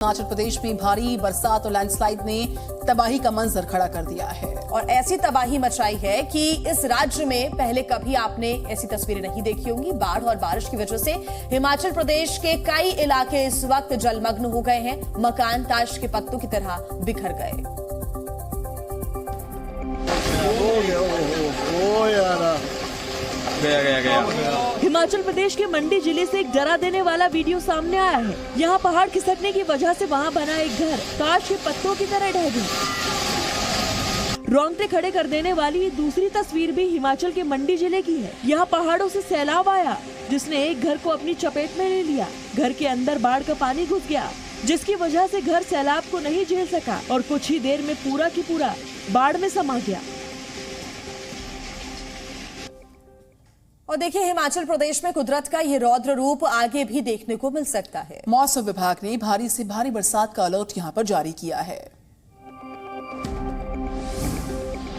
हिमाचल प्रदेश में भारी बरसात और लैंडस्लाइड ने तबाही का मंजर खड़ा कर दिया है और ऐसी तबाही मचाई है कि इस राज्य में पहले कभी आपने ऐसी तस्वीरें नहीं देखी होंगी। बाढ़ और बारिश की वजह से हिमाचल प्रदेश के कई इलाके इस वक्त जलमग्न हो गए हैं। मकान ताश के पत्तों की तरह बिखर गए। गया। हिमाचल प्रदेश के मंडी जिले से एक डरा देने वाला वीडियो सामने आया है। यहाँ पहाड़ खिसकने की वजह से वहाँ बना एक घर ताश के पत्तों की तरह ढह गया। रोंगटे खड़े कर देने वाली दूसरी तस्वीर भी हिमाचल के मंडी जिले की है। यहाँ पहाड़ों से सैलाब आया जिसने एक घर को अपनी चपेट में ले लिया। घर के अंदर बाढ़ का पानी घुस गया जिसकी वजह से घर सैलाब को नहीं झेल सका और कुछ ही देर में पूरा की पूरा बाढ़ में समा गया। और देखिए, हिमाचल प्रदेश में कुदरत का ये रौद्र रूप आगे भी देखने को मिल सकता है। मौसम विभाग ने भारी से भारी बरसात का अलर्ट यहां पर जारी किया है।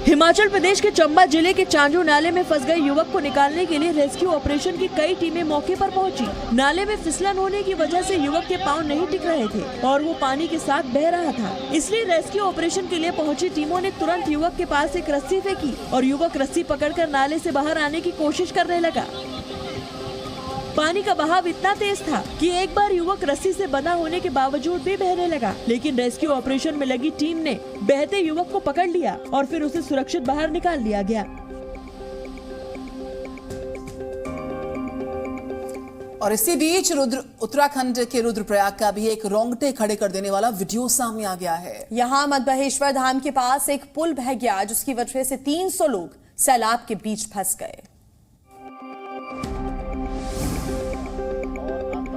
हिमाचल प्रदेश के चंबा जिले के चांजू नाले में फंस गए युवक को निकालने के लिए रेस्क्यू ऑपरेशन की कई टीमें मौके पर पहुंची। नाले में फिसलन होने की वजह से युवक के पांव नहीं टिक रहे थे और वो पानी के साथ बह रहा था। इसलिए रेस्क्यू ऑपरेशन के लिए पहुंची टीमों ने तुरंत युवक के पास एक रस्सी फेंकी और युवक रस्सी पकड़कर नाले से बाहर आने की कोशिश करने लगा। पानी का बहाव इतना तेज था कि एक बार युवक रस्सी से बंधा होने के बावजूद भी बहने लगा, लेकिन रेस्क्यू ऑपरेशन में लगी टीम ने बहते युवक को पकड़ लिया और फिर उसे सुरक्षित बाहर निकाल लिया गया। और इसी बीच उत्तराखंड के रुद्रप्रयाग का भी एक रोंगटे खड़े कर देने वाला वीडियो सामने आ गया है। यहाँ मदमहेश्वर धाम के पास एक पुल बह गया जिसकी वजह से 300 लोग सैलाब के बीच फंस गए।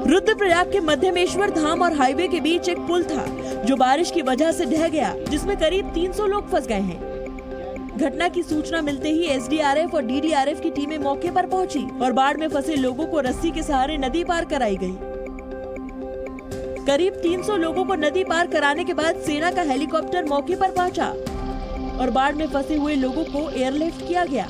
रुद्रप्रयाग के मध्यमेश्वर धाम और हाईवे के बीच एक पुल था जो बारिश की वजह से ढह गया जिसमें करीब 300 लोग फंस गए हैं। घटना की सूचना मिलते ही एसडीआरएफ और डीडीआरएफ की टीमें मौके पर पहुंची और बाढ़ में फंसे लोगों को रस्सी के सहारे नदी पार कराई गई। करीब 300 लोगों को नदी पार कराने के बाद सेना का हेलीकॉप्टर मौके पर पहुंचा और बाढ़ में फंसे हुए लोगों को एयरलिफ्ट किया गया।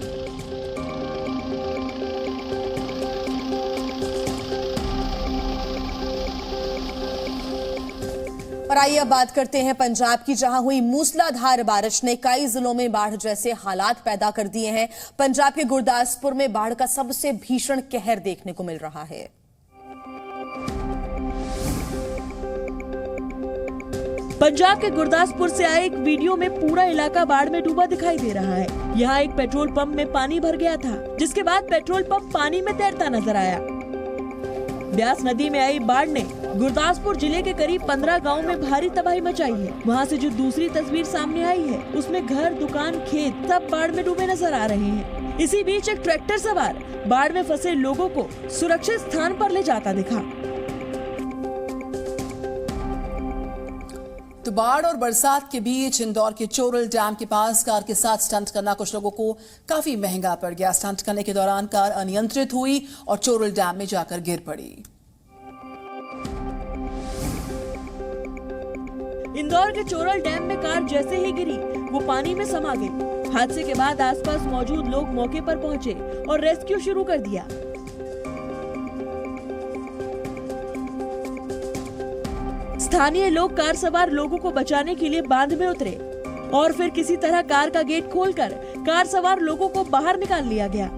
और आइए अब बात करते हैं पंजाब की, जहां हुई मूसलाधार बारिश ने कई जिलों में बाढ़ जैसे हालात पैदा कर दिए हैं। पंजाब के गुरदासपुर में बाढ़ का सबसे भीषण कहर देखने को मिल रहा है। पंजाब के गुरदासपुर से आए एक वीडियो में पूरा इलाका बाढ़ में डूबा दिखाई दे रहा है। यहाँ एक पेट्रोल पंप में पानी भर गया था जिसके बाद पेट्रोल पंप पानी में तैरता नजर आया। ब्यास नदी में आई बाढ़ ने गुरदासपुर जिले के करीब 15 गांवों में भारी तबाही मचाई है। वहां से जो दूसरी तस्वीर सामने आई है उसमें घर, दुकान, खेत सब बाढ़ में डूबे नजर आ रहे हैं। इसी बीच एक ट्रैक्टर सवार बाढ़ में फंसे लोगों को सुरक्षित स्थान पर ले जाता दिखा। तो बाढ़ और बरसात के बीच इंदौर के चोरल डैम के पास कार के साथ स्टंट करना कुछ लोगों को काफी महंगा पड़ गया। स्टंट करने के दौरान कार अनियंत्रित हुई और चोरल डैम में जाकर गिर पड़ी। इंदौर के चोरल डैम में कार जैसे ही गिरी वो पानी में समा गई। हादसे के बाद आसपास मौजूद लोग मौके पर पहुंचे और रेस्क्यू शुरू कर दिया। स्थानीय लोग कार सवार लोगों को बचाने के लिए बांध में उतरे और फिर किसी तरह कार का गेट खोलकर कार सवार लोगों को बाहर निकाल लिया गया।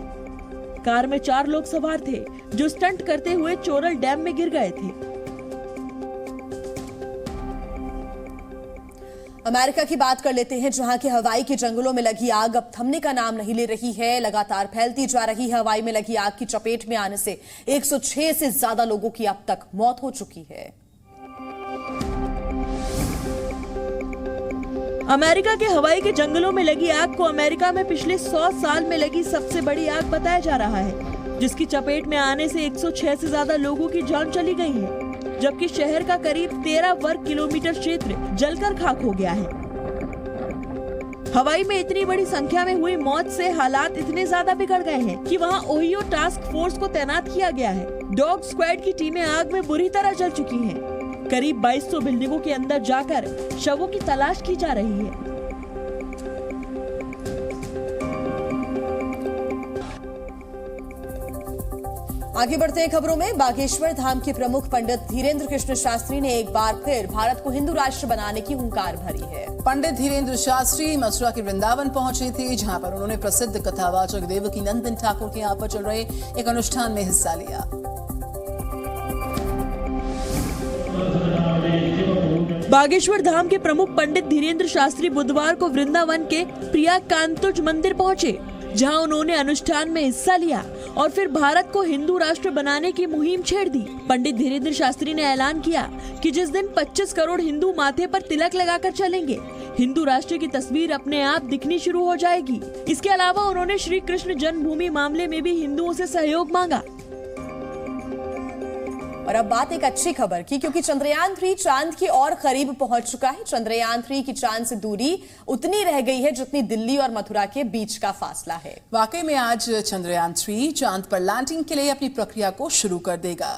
कार में 4 लोग सवार थे जो स्टंट करते हुए चोरल डैम में गिर गए थे। अमेरिका की बात कर लेते हैं, जहां के हवाई के जंगलों में लगी आग अब थमने का नाम नहीं ले रही है। लगातार फैलती जा रही है। हवाई में लगी आग की चपेट में आने से 106 से ज्यादा लोगों की अब तक मौत हो चुकी है। अमेरिका के हवाई के जंगलों में लगी आग को अमेरिका में पिछले 100 साल में लगी सबसे बड़ी आग बताया जा रहा है, जिसकी चपेट में आने से 106 से ज्यादा लोगों की जान चली गई है, जबकि शहर का करीब 13 वर्ग किलोमीटर क्षेत्र जलकर खाक हो गया है। हवाई में इतनी बड़ी संख्या में हुई मौत से हालात इतने ज्यादा बिगड़ गए हैं कि वहां ओहियो टास्क फोर्स को तैनात किया गया है। डॉग स्क्वाड की टीमें आग में बुरी तरह जल चुकी हैं। करीब 2200 बिल्डिंगों के अंदर जाकर शवों की तलाश की जा रही है। आगे बढ़ते हैं खबरों में। बागेश्वर धाम के प्रमुख पंडित धीरेन्द्र कृष्ण शास्त्री ने एक बार फिर भारत को हिंदू राष्ट्र बनाने की हुंकार भरी है। पंडित धीरेन्द्र शास्त्री मथुरा के वृंदावन पहुंचे थे, जहां पर उन्होंने प्रसिद्ध कथावाचक देवकी नंदन ठाकुर के यहाँ पर चल रहे एक अनुष्ठान में हिस्सा लिया। बागेश्वर धाम के प्रमुख पंडित धीरेन्द्र शास्त्री बुधवार को वृंदावन के प्रियाकांतुज मंदिर पहुंचे, जहां उन्होंने अनुष्ठान में हिस्सा लिया और फिर भारत को हिंदू राष्ट्र बनाने की मुहिम छेड़ दी। पंडित धीरेन्द्र शास्त्री ने ऐलान किया कि जिस दिन 25 करोड़ हिंदू माथे पर तिलक लगाकर चलेंगे, हिंदू राष्ट्र की तस्वीर अपने आप दिखनी शुरू हो जाएगी। इसके अलावा उन्होंने श्री कृष्ण जन्मभूमि मामले में भी हिंदुओं से सहयोग मांगा। और अब बात एक अच्छी खबर की, क्योंकि चंद्रयान 3 चांद की और करीब पहुंच चुका है। चंद्रयान 3 की चांद से दूरी उतनी रह गई है जितनी दिल्ली और मथुरा के बीच का फासला है। वाकई में आज चंद्रयान 3 चांद पर लैंडिंग के लिए अपनी प्रक्रिया को शुरू कर देगा।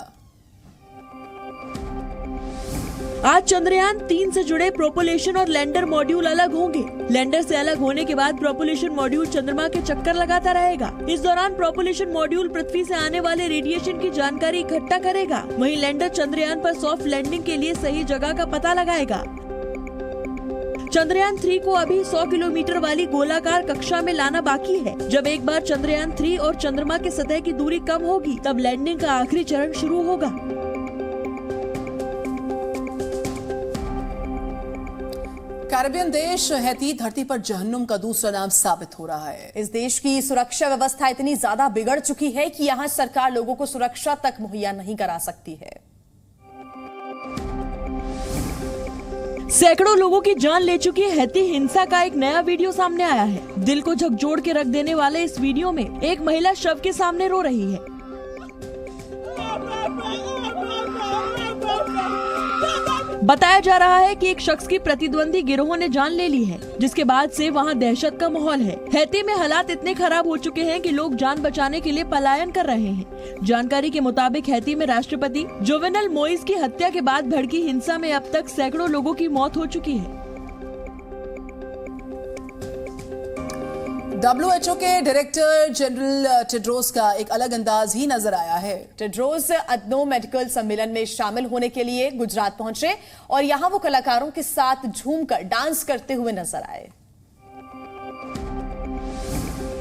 आज चंद्रयान 3 से जुड़े प्रोपल्शन और लैंडर मॉड्यूल अलग होंगे। लैंडर से अलग होने के बाद प्रोपल्शन मॉड्यूल चंद्रमा के चक्कर लगाता रहेगा। इस दौरान प्रोपल्शन मॉड्यूल पृथ्वी से आने वाले रेडिएशन की जानकारी इकट्ठा करेगा। वहीं लैंडर चंद्रयान पर सॉफ्ट लैंडिंग के लिए सही जगह का पता लगाएगा। चंद्रयान 3 को अभी 100 किलोमीटर वाली गोलाकार कक्षा में लाना बाकी है। जब एक बार चंद्रयान 3 और चंद्रमा के सतह की दूरी कम होगी, तब लैंडिंग का आखिरी चरण शुरू होगा। कैरेबियन देश हैती धरती पर जहन्नुम का दूसरा नाम साबित हो रहा है। इस देश की सुरक्षा व्यवस्था इतनी ज्यादा बिगड़ चुकी है कि यहाँ सरकार लोगों को सुरक्षा तक मुहैया नहीं करा सकती है। सैकड़ों लोगों की जान ले चुकी हैती हिंसा का एक नया वीडियो सामने आया है। दिल को झकझोर के रख देने वाले इस वीडियो में एक महिला शव के सामने रो रही है। बताया जा रहा है कि एक शख्स की प्रतिद्वंदी गिरोह ने जान ले ली है, जिसके बाद से वहां दहशत का माहौल है। हैती में हालात इतने खराब हो चुके हैं कि लोग जान बचाने के लिए पलायन कर रहे हैं। जानकारी के मुताबिक हैती में राष्ट्रपति जोवेनल मोइस की हत्या के बाद भड़की हिंसा में अब तक सैकड़ों लोगों की मौत हो चुकी है। WHO के डायरेक्टर जनरल टेड्रोस का एक अलग अंदाज ही नजर आया है। टेड्रोस अदनो मेडिकल सम्मेलन में शामिल होने के लिए गुजरात पहुंचे और यहां वो कलाकारों के साथ झूमकर डांस करते हुए नजर आए।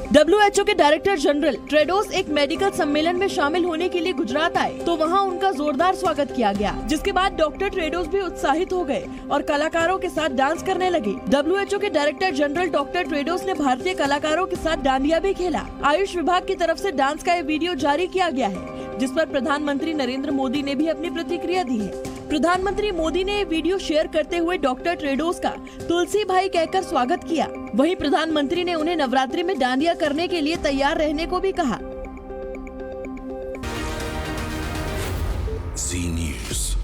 WHO के डायरेक्टर जनरल टेड्रोस एक मेडिकल सम्मेलन में शामिल होने के लिए गुजरात आए, तो वहां उनका जोरदार स्वागत किया गया, जिसके बाद डॉक्टर टेड्रोस भी उत्साहित हो गए और कलाकारों के साथ डांस करने लगे। WHO के डायरेक्टर जनरल डॉक्टर टेड्रोस ने भारतीय कलाकारों के साथ डांडिया भी खेला। आयुष विभाग की तरफ से डांस का ये वीडियो जारी किया गया है, जिस पर प्रधानमंत्री नरेंद्र मोदी ने भी अपनी प्रतिक्रिया दी है। प्रधानमंत्री मोदी ने ये वीडियो शेयर करते हुए डॉक्टर टेड्रोस का तुलसी भाई कहकर स्वागत किया। वहीं प्रधानमंत्री ने उन्हें नवरात्रि में डांडिया करने के लिए तैयार रहने को भी कहा। Zee News.